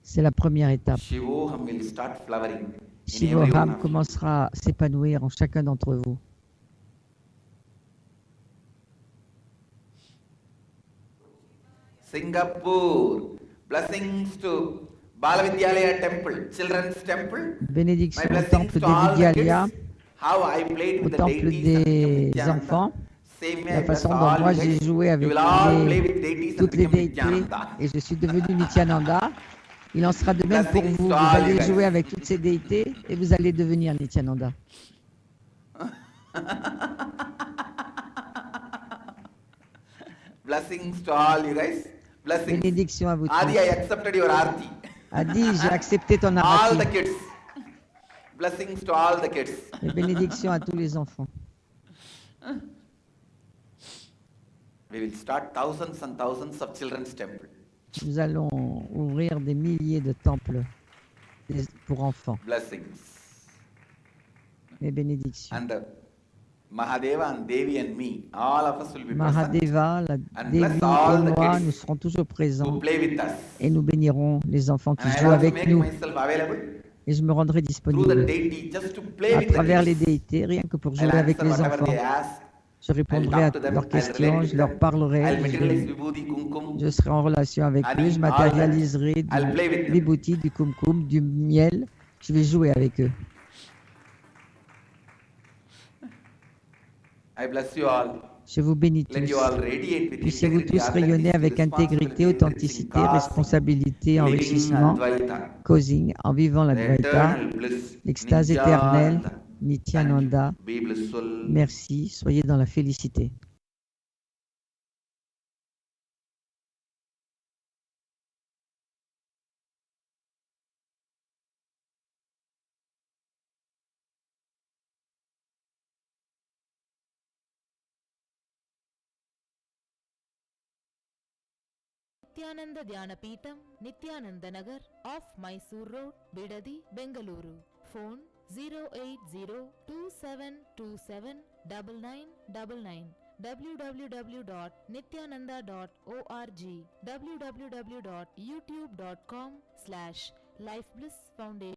C'est la première étape. Shivoham will start flowering in every one Shivoham of you. commencera à s'épanouir en chacun d'entre vous. Singapore, blessings to Balavidyalaya Temple, Children's Temple. My Bénédiction au blessings temple to des all the Vidyalia, kids. How I played au with the temple deities and des became enfants. Nityananda. Same way La I bless façon dont all moi you j'ai guys. joué You avec will all play with deities and toutes les become déités Nityananda. et je suis devenu Nityananda. Il en sera de même pour Blessings vous. to Vous all allez you guys. jouer avec toutes ces déités et vous allez devenir Nityananda. Blessings to all you guys. Blessings. Bénédiction à vous Adi, I tous. accepted your arti. Adi, j'ai accepté ton All the arati. kids. Blessings to all the kids. Et bénédiction à tous les enfants. We will start thousands and thousands of children's temple. Nous allons ouvrir des milliers de temples pour enfants. Blessings. Mes bénédictions. And Mahadeva and Devi and me, all of us will be present Mahadeva, la and Devi bless all et the moi, kids nous serons toujours who présents play with us. et nous bénirons les enfants qui And I jouent also avec make nous. myself available Et je me rendrai through the disponible deity just to play à with the travers les kids. déités, rien que pour I'll jouer avec answer les whatever enfants. they ask. Je répondrai à talk to them, leurs I'll questions, relate je with leur them. parlerai, I'll materialize vibhuti, kumkum. je serai en relation avec Honey, eux, je all matérialiserai that. I'll play with du them. vibhuti, du kumkum, du miel. Je vais jouer avec eux. I bless you all. Je vous bénis Let you tous. all radiate with Puissiez-vous integrity, tous rayonner avec authenticity, intégrité, responsibility, authenticité, enriching, responsabilité, living enrichissement, Advaita, causing, en vivant the l'Advaita, eternal bliss, l'extase Nityananda. éternelle, Thank Nityananda. you. Be blissful. Merci, soyez dans la félicité. Nityananda Dhyanapitham, Nityananda Nagar, off Mysore Road, Bidadi, Bengaluru. Phone 08027279999. www.nityananda.org. www.youtube.com/lifeblissfoundation.